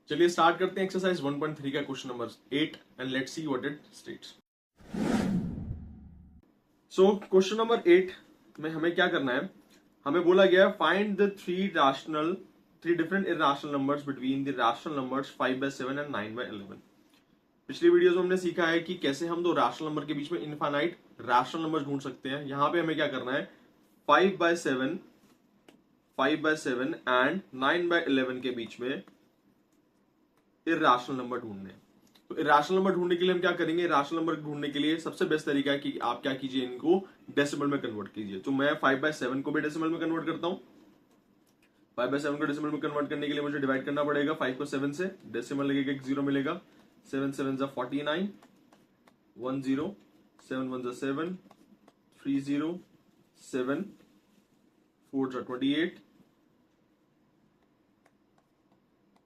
चलिए स्टार्ट करते हैं एक्सरसाइज 1.3 का question number 8 and let's see what it states. So question number 8 में हमें क्या करना है, हमें बोला गया find the three different irrational numbers between the rational numbers 5/7 and 9/11। पिछली वीडियोस में हमने सीखा है कि कैसे हम दो रैशनल नंबर के बीच में इनफाइनाइट रैशनल नंबर ढूंढ सकते हैं। यहां पे हमें क्या करना है, 5/7 एंड 9/11 के बीच में इरेशनल नंबर ढूंढने हैं। तो इरेशनल नंबर ढूंढने के लिए हम क्या करेंगे, इरेशनल नंबर ढूंढने के लिए सबसे बेस्ट तरीका है कि आप क्या कीजिए, इनको डेसिमल में कन्वर्ट कीजिए। तो मैं 5/7 को भी डेसिमल में कन्वर्ट करता हूं। 5/7 को डेसिमल में कन्वर्ट करने के लिए मुझे डिवाइड करना पड़ेगा 5 को 7 से, डेसिमल लगेगा एक 0 मिलेगा, 7 7 जा 49, 1 0, 7 1 जा 7, 3 0, 7 4 जा 28,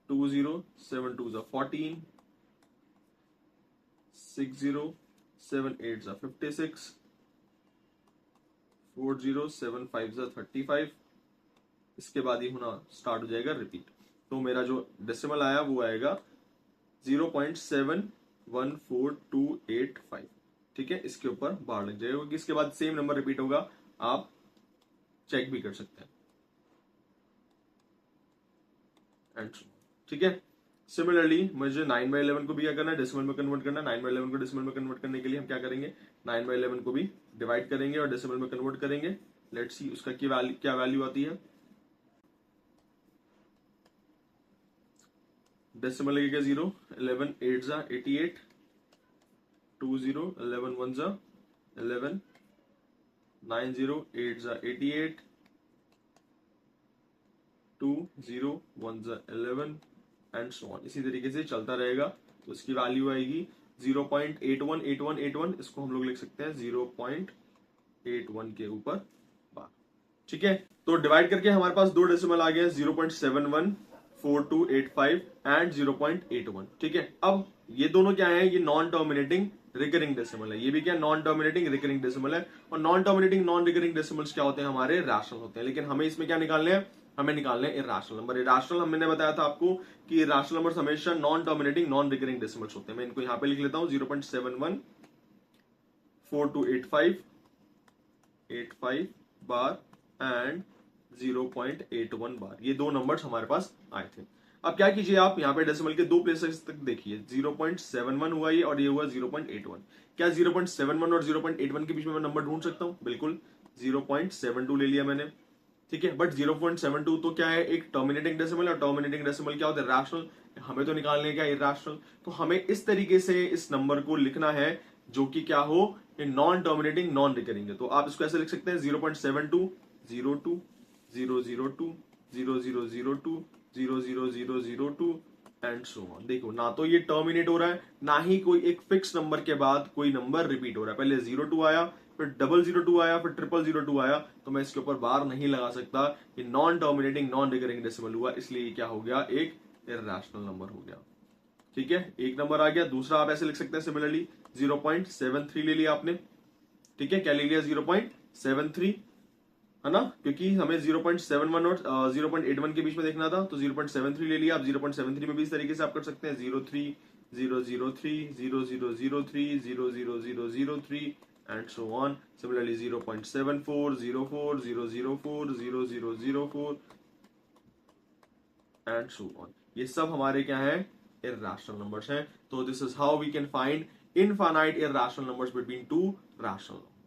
2 0, 7 2 जा 14, 6 0, 7 8 जा 56, 4 0, 7 5 जा 35। इसके बाद ये होना स्टार्ट हो जाएगा रिपीट। तो मेरा जो डेसिमल आया वो आएगा 0.714285। ठीक है, इसके ऊपर बार लग जाएगा क्योंकि इसके बाद सेम नंबर रिपीट होगा, आप चेक भी कर सकते हैं। एंड ठीक है, सिमिलरली मुझे 9/11 को भी क्या करना है, डेसिमल में कन्वर्ट करना है। 9/11 को डेसिमल में कन्वर्ट करने के लिए हम क्या करेंगे, 9/11 को भी डिवाइड करेंगे और डेसिमल में कन्वर्ट करेंगे। लेट्स सी उसका क्या वैल्यू आती है। डेसिमल लगेगा 0, 11 8 जा 88, 2 0, 11 1 जा 11, 9 0 8 जा 88, 2 0 1 जा 11 एंड सो ऑन। इसी तरीके से चलता रहेगा। तो इसकी वैल्यू आएगी 0.818181। इसको हम लोग लिख सकते हैं 0.81 के ऊपर बार। ठीक है, तो डिवाइड करके हमारे पास दो डेसिमल आ गए, 0.714285 एंड 0.81। ठीक है, अब ये दोनों क्या है, ये नॉन टर्मिनेटिंग रिकरिंग डेसिमल है, ये भी क्या नॉन टर्मिनेटिंग रिकरिंग डेसिमल है। और non terminating non recurring decimals क्या होते हैं, हमारे रैशनल होते हैं। लेकिन हमें इसमें क्या निकालने हैं, हमें निकालने हैं इरेशनल नंबर। इरेशनल हमने बताया था आपको कि इरेशनल नंबर्स हमेशा non terminating non recurring decimals होते हैं। मैं इनको यहां पे लिख लेता हूं, 0.714285 बार एंड 0.81 बार। ये दो नंबर्स हमारे पास आए थे। अब क्या कीजिए, आप यहाँ पे डेसिमल के दो प्लेसेस तक देखिए, 0.71 हुआ ये और ये हुआ 0.81। क्या 0.71 और 0.81 के बीच में मैं नंबर ढूंढ सकता हूं? बिल्कुल, 0.72 ले लिया मैंने। ठीक है, बट 0.72 तो क्या है, एक टर्मिनेटिंग डेसिमल है। और टर्मिनेटिंग डेसिमल क्या होता है, रैशनल। हमें तो निकालने क्या इरेशनल। तो हमें इस तरीके से इस नंबर को लिखना है जो कि क्या हो, नॉन टर्मिनेटिंग नॉन रिकरिंग है। तो आप इसको ऐसे लिख सकते हैं 0.72 02 002 0002 00002 एंड सो ऑन। देखो, ना तो ये टर्मिनेट हो रहा है, ना ही कोई एक फिक्स नंबर के बाद कोई नंबर रिपीट हो रहा है। पहले 02 आया, फिर 002 आया, फिर 0002 आया। तो मैं इसके ऊपर बार नहीं लगा सकता। ये non terminating non recurring decimal हुआ, इसलिए ये क्या हो गया, एक इरेशनल नंबर हो गया। ठीक है, एक नंबर आ गया। दूसरा आप ऐसे लिख सकते हैं सिमिलरली, 0.73 ले लिया आपने। ठीक है, क्या ले लिया, 0.73, है ना, क्योंकि हमें 0.71 और 0.81 के बीच में देखना था। तो 0.73 ले लिया। आप 0.73 में भी इस तरीके से आप कर सकते हैं, 03 003 0003 00003 and so on. Similarly 0.74 04 004 0004 and so on. ये सब हमारे क्या है, इरेशनल नंबर्स हैं। तो this is how we can find infinite irrational numbers between two rational numbers.